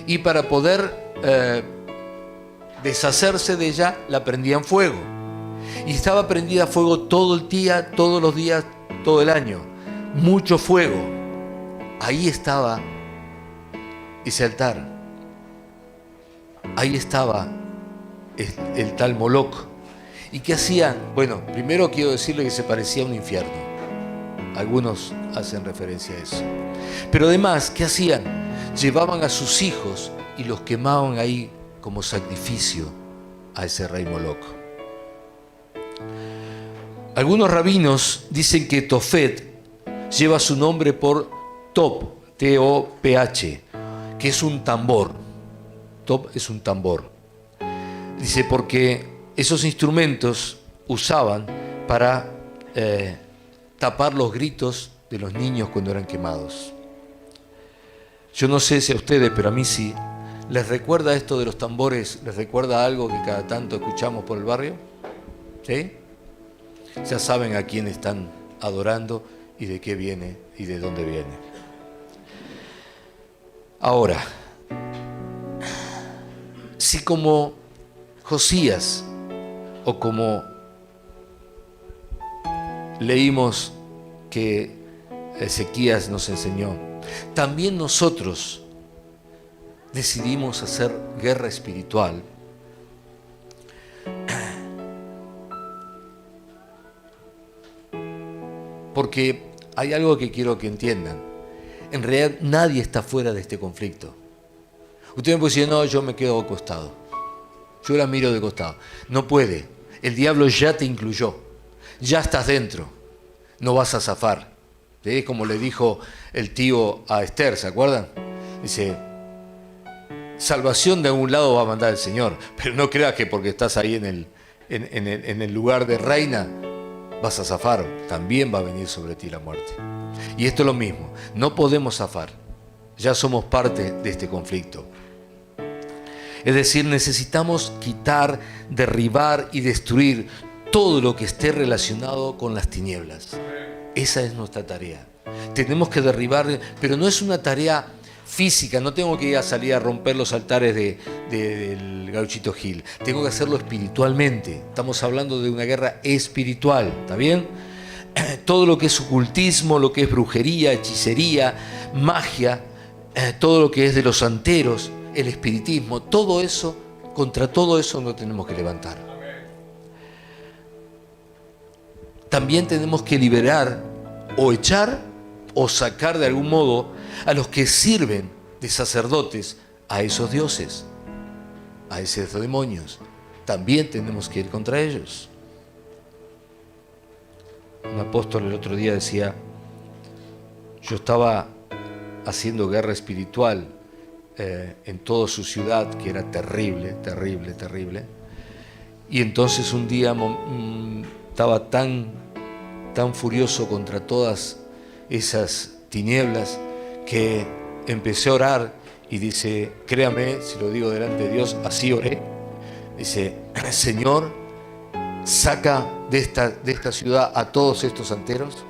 Y para poder deshacerse de ella, la prendían fuego. Y estaba prendida a fuego todo el día, todos los días, todo el año. Mucho fuego. Ahí estaba ese altar. Ahí estaba el tal Moloc. ¿Y qué hacían? Bueno, primero quiero decirle que se parecía a un infierno. Algunos hacen referencia a eso. Pero además, ¿qué hacían? Llevaban a sus hijos y los quemaban ahí como sacrificio a ese rey Moloc. Algunos rabinos dicen que Tofet lleva su nombre por Top, T-O-P-H, que es un tambor. Top es un tambor. Dice porque esos instrumentos usaban para tapar los gritos de los niños cuando eran quemados. Yo no sé si a ustedes, pero a mí sí. ¿Les recuerda esto de los tambores? ¿Les recuerda algo que cada tanto escuchamos por el barrio? ¿Sí? Ya saben a quién están adorando y de qué viene y de dónde viene. Ahora, si como Josías o como leímos que Ezequías nos enseñó, también nosotros decidimos hacer guerra espiritual, porque hay algo que quiero que entiendan. En realidad nadie está fuera de este conflicto. Usted me puede decir, no, yo me quedo acostado. Yo la miro de costado. No puede. El diablo ya te incluyó. Ya estás dentro. No vas a zafar. Es como le dijo el tío a Esther, ¿se acuerdan? Dice, salvación de algún lado va a mandar el Señor, pero no creas que porque estás ahí en el lugar de reina vas a zafar. También va a venir sobre ti la muerte. Y esto es lo mismo. No podemos zafar. Ya somos parte de este conflicto. Es decir, necesitamos quitar, derribar y destruir todo lo que esté relacionado con las tinieblas. Esa es nuestra tarea. Tenemos que derribar, pero no es una tarea física, no tengo que ir a salir a romper los altares del Gauchito Gil. Tengo que hacerlo espiritualmente. Estamos hablando de una guerra espiritual, ¿está bien? Todo lo que es ocultismo, lo que es brujería, hechicería, magia, todo lo que es de los santeros, el espiritismo, todo eso, contra todo eso no tenemos que levantar. También tenemos que liberar o echar o sacar de algún modo a los que sirven de sacerdotes a esos dioses, a esos demonios. También tenemos que ir contra ellos. Un apóstol el otro día decía, yo estaba haciendo guerra espiritual en toda su ciudad, que era terrible, terrible, terrible. Y entonces un día estaba tan furioso contra todas esas tinieblas que empecé a orar y dice, créame, si lo digo delante de Dios, así oré. Dice, Señor, saca de esta ciudad a todos estos santeros,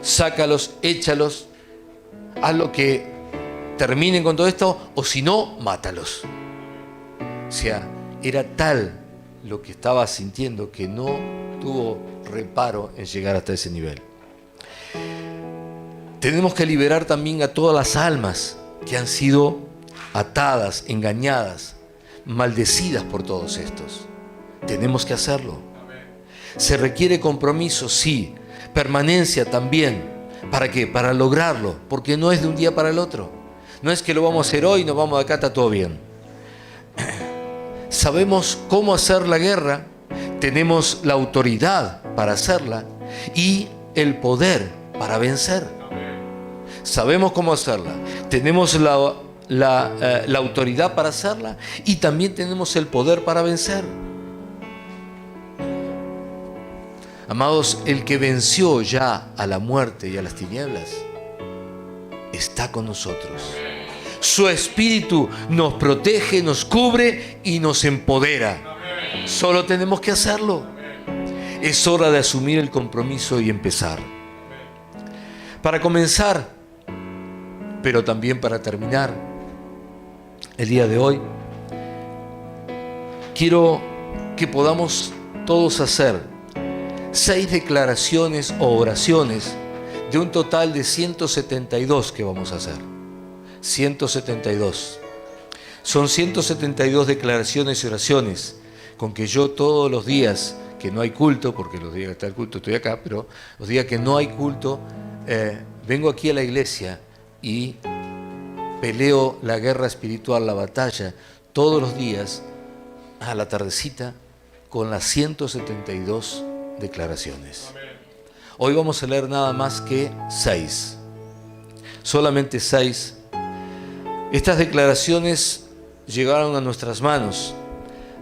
sácalos, échalos, haz lo que terminen con todo esto, o si no, mátalos. O sea, era tal lo que estaba sintiendo que no tuvo reparo en llegar hasta ese nivel. Tenemos que liberar también a todas las almas que han sido atadas, engañadas, maldecidas por todos estos. Tenemos que hacerlo. Se requiere compromiso, sí, permanencia también. ¿Para qué? Para lograrlo, porque no es de un día para el otro. No es que lo vamos a hacer hoy y nos vamos de acá, está todo bien. Sabemos cómo hacer la guerra, tenemos la autoridad para hacerla y el poder para vencer. Sabemos cómo hacerla, tenemos la autoridad para hacerla y también tenemos el poder para vencer. Amados, el que venció ya a la muerte y a las tinieblas está con nosotros. Su espíritu nos protege, nos cubre y nos empodera. Solo tenemos que hacerlo. Es hora de asumir el compromiso y empezar. Para comenzar, pero también para terminar, el día de hoy, quiero que podamos todos hacer 6 declaraciones o oraciones de un total de 172 que vamos a hacer. 172. Son 172 declaraciones y oraciones con que yo todos los días que no hay culto, porque los días que está el culto estoy acá, pero los días que no hay culto, vengo aquí a la iglesia y peleo la guerra espiritual, la batalla, todos los días a la tardecita con las 172 declaraciones. Hoy vamos a leer nada más que 6. Solamente 6. Estas declaraciones llegaron a nuestras manos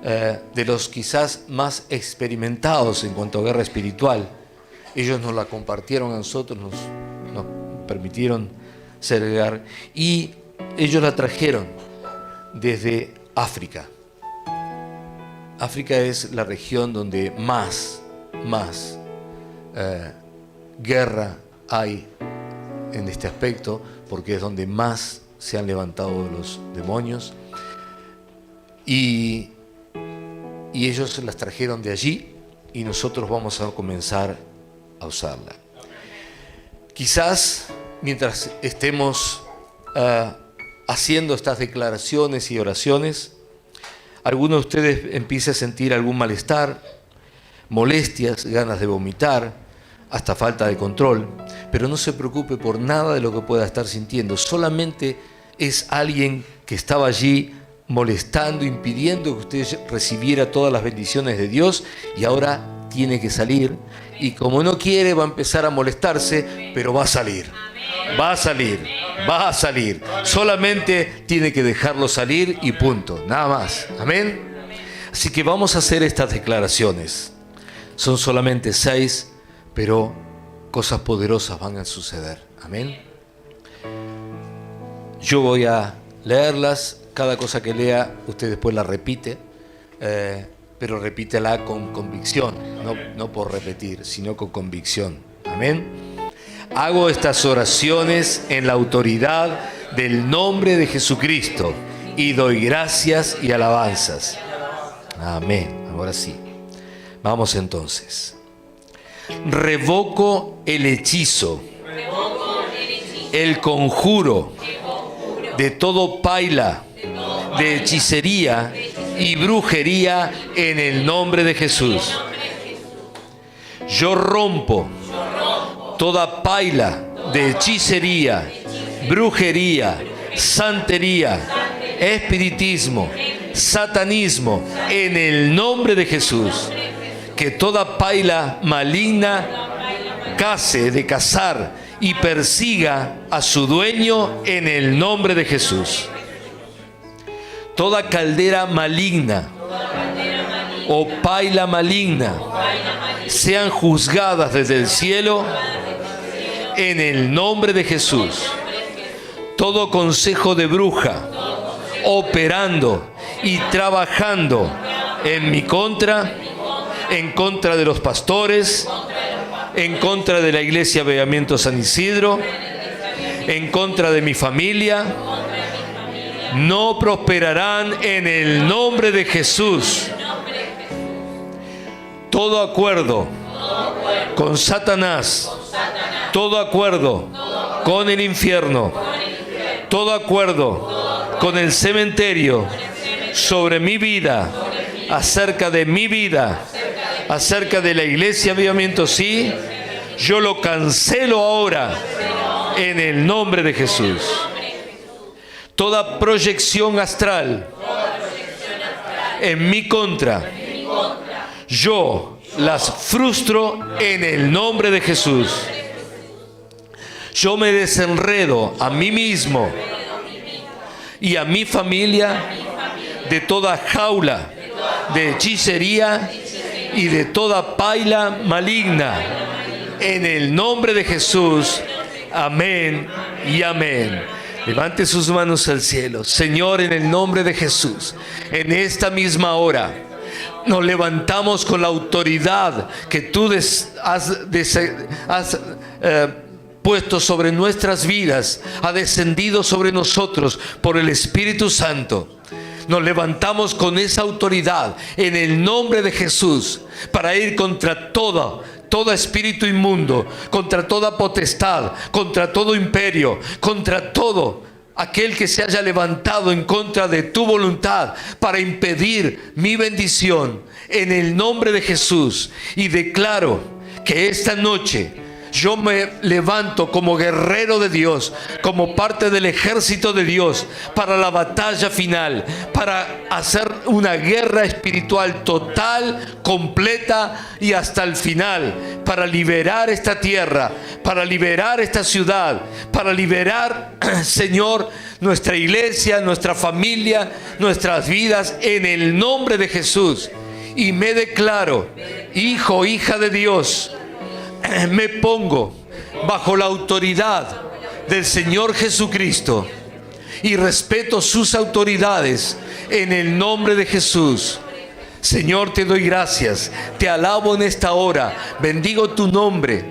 de los quizás más experimentados en cuanto a guerra espiritual. Ellos nos la compartieron a nosotros, nos permitieron servir y ellos la trajeron desde África. África es la región donde más guerra hay en este aspecto, porque es donde más se han levantado los demonios y ellos las trajeron de allí y nosotros vamos a comenzar a usarla. Quizás mientras estemos haciendo estas declaraciones y oraciones, alguno de ustedes empiece a sentir algún malestar, molestias, ganas de vomitar, hasta falta de control, pero no se preocupe por nada de lo que pueda estar sintiendo. Solamente es alguien que estaba allí molestando, impidiendo que usted recibiera todas las bendiciones de Dios, y ahora tiene que salir. Y como no quiere, va a empezar a molestarse, pero va a salir. Va a salir, va a salir. Solamente tiene que dejarlo salir y punto, nada más. Amén. Así que vamos a hacer estas declaraciones. Son solamente 6, pero cosas poderosas van a suceder. Amén. Yo voy a leerlas. Cada cosa que lea, usted después la repite, pero repítela con convicción, no por repetir, sino con convicción. Amén. Hago estas oraciones en la autoridad del nombre de Jesucristo y doy gracias y alabanzas. Amén. Ahora sí. Vamos entonces. Revoco el hechizo, el conjuro de todo paila, de hechicería y brujería en el nombre de Jesús. Yo rompo toda paila de hechicería, brujería, santería, espiritismo, satanismo en el nombre de Jesús. Que toda paila maligna case de cazar y persiga a su dueño en el nombre de Jesús. Toda caldera maligna o paila maligna sean juzgadas desde el cielo en el nombre de Jesús. Todo consejo de bruja operando y trabajando en mi contra, en contra de los pastores, en contra de la Iglesia Avivamiento San Isidro, en contra de mi familia, no prosperarán en el nombre de Jesús. Todo acuerdo con Satanás, todo acuerdo con el infierno, todo acuerdo con el cementerio sobre mi vida, acerca de mi vida, acerca de la Iglesia Avivamiento, sí, yo lo cancelo ahora en el nombre de Jesús. Toda proyección astral en mi contra, yo las frustro en el nombre de Jesús. Yo me desenredo a mí mismo y a mi familia de toda jaula de hechicería y de toda paila maligna en el nombre de Jesús. Amén y amén. Levante sus manos al cielo. Señor, en el nombre de Jesús, en esta misma hora, nos levantamos con la autoridad que tú has puesto sobre nuestras vidas, ha descendido sobre nosotros por el Espíritu Santo. Nos levantamos con esa autoridad en el nombre de Jesús para ir contra todo espíritu inmundo, contra toda potestad, contra todo imperio, contra todo aquel que se haya levantado en contra de tu voluntad para impedir mi bendición en el nombre de Jesús. Y declaro que esta noche yo me levanto como guerrero de Dios, como parte del ejército de Dios, para la batalla final, para hacer una guerra espiritual total, completa y hasta el final, para liberar esta tierra, para liberar esta ciudad, para liberar, Señor, nuestra iglesia, nuestra familia, nuestras vidas, en el nombre de Jesús. Y me declaro hijo, hija de Dios. Me pongo bajo la autoridad del Señor Jesucristo y respeto sus autoridades en el nombre de Jesús. Señor, te doy gracias, te alabo en esta hora, bendigo tu nombre.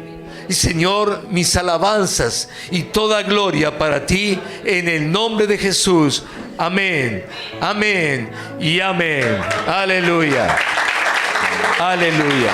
Y Señor, mis alabanzas y toda gloria para ti en el nombre de Jesús. Amén, amén y amén. Aleluya, aleluya.